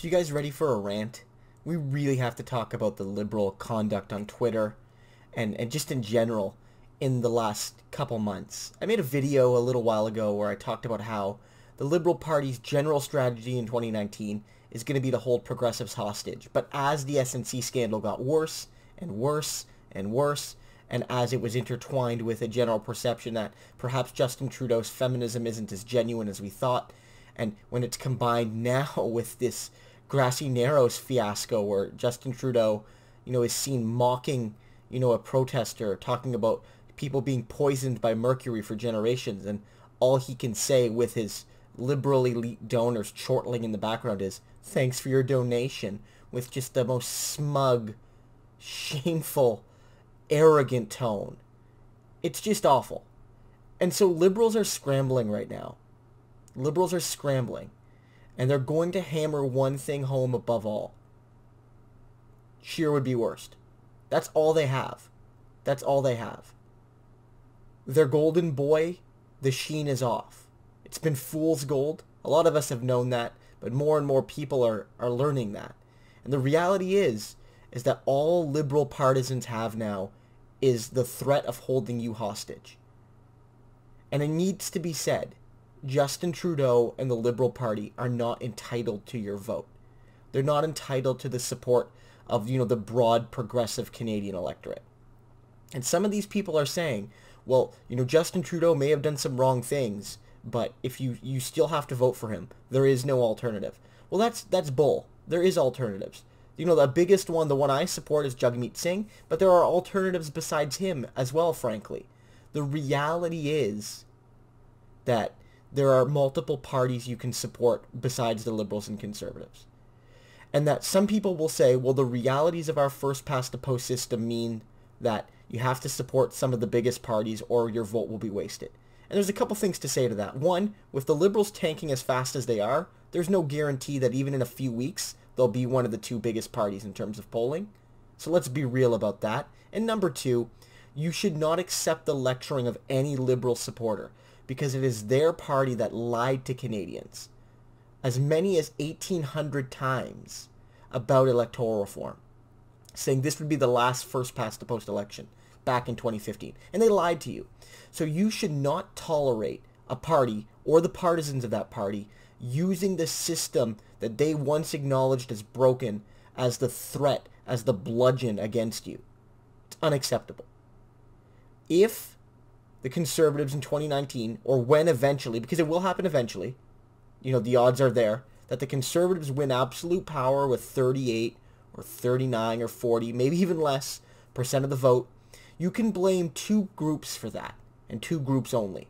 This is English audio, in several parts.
you guys ready for a rant? We really have to talk about the liberal conduct on Twitter and just in general in the last couple months. I made a video a little while ago where I talked about how the Liberal Party's general strategy in 2019 is going to be to hold progressives hostage. But as the SNC scandal got worse and worse and worse, and as it was intertwined with a general perception that perhaps Justin Trudeau's feminism isn't as genuine as we thought, and when it's combined now with this Grassy Narrows fiasco where Justin Trudeau, is seen mocking, a protester, talking about people being poisoned by mercury for generations, and all he can say with his liberal elite donors chortling in the background is, "Thanks for your donation," with just the most smug, shameful, arrogant tone. It's just awful. And so liberals are scrambling right now. Liberals are scrambling. And they're going to hammer one thing home above all. Scheer would be worst. That's all they have. That's all they have. Their golden boy, the sheen is off. It's been fool's gold. A lot of us have known that, but more and more people are learning that. And the reality is that all liberal partisans have now is the threat of holding you hostage. And it needs to be said, Justin Trudeau and the Liberal Party are not entitled to your vote. They're not entitled to the support of, the broad progressive Canadian electorate. And some of these people are saying, well, Justin Trudeau may have done some wrong things, but if you still have to vote for him, there is no alternative. Well, that's bull. There is alternatives. The biggest one, the one I support, is Jagmeet Singh, but there are alternatives besides him as well, frankly. The reality is that there are multiple parties you can support besides the Liberals and Conservatives. And that some people will say, well, the realities of our first-past-the-post system mean that you have to support some of the biggest parties or your vote will be wasted. And there's a couple things to say to that. One, with the Liberals tanking as fast as they are, there's no guarantee that even in a few weeks, they'll be one of the two biggest parties in terms of polling. So let's be real about that. And number two, you should not accept the lecturing of any Liberal supporter, because it is their party that lied to Canadians as many as 1,800 times about electoral reform, saying this would be the last first-past-the-post election back in 2015. And they lied to you. So you should not tolerate a party or the partisans of that party using the system that they once acknowledged as broken as the threat, as the bludgeon against you. It's unacceptable. If the Conservatives in 2019, or when eventually, because it will happen eventually, the odds are there, that the Conservatives win absolute power with 38 or 39 or 40, maybe even less, % of the vote, you can blame two groups for that, and two groups only.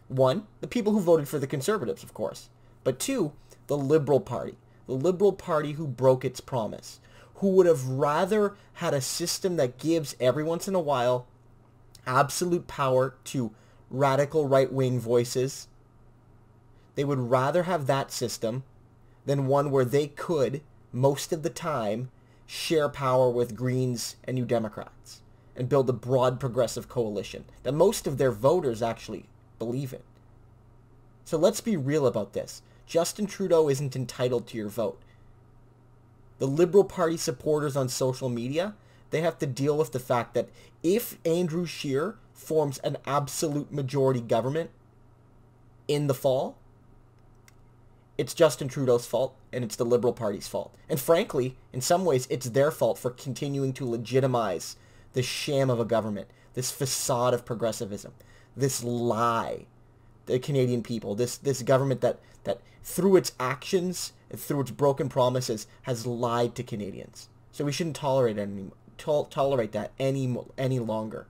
One, the people who voted for the Conservatives, of course. But two, the Liberal Party. The Liberal Party who broke its promise, who would have rather had a system that gives every once in a while absolute power to radical right-wing voices. They would rather have that system than one where they could, most of the time, share power with Greens and New Democrats and build a broad progressive coalition that most of their voters actually believe in. So let's be real about this. Justin Trudeau isn't entitled to your vote. The Liberal Party supporters on social media, they have to deal with the fact that if Andrew Scheer forms an absolute majority government in the fall, it's Justin Trudeau's fault and it's the Liberal Party's fault. And frankly, in some ways, it's their fault for continuing to legitimize this sham of a government, this facade of progressivism, this lie, the Canadian people, this government that through its actions and through its broken promises has lied to Canadians. So we shouldn't tolerate that any longer.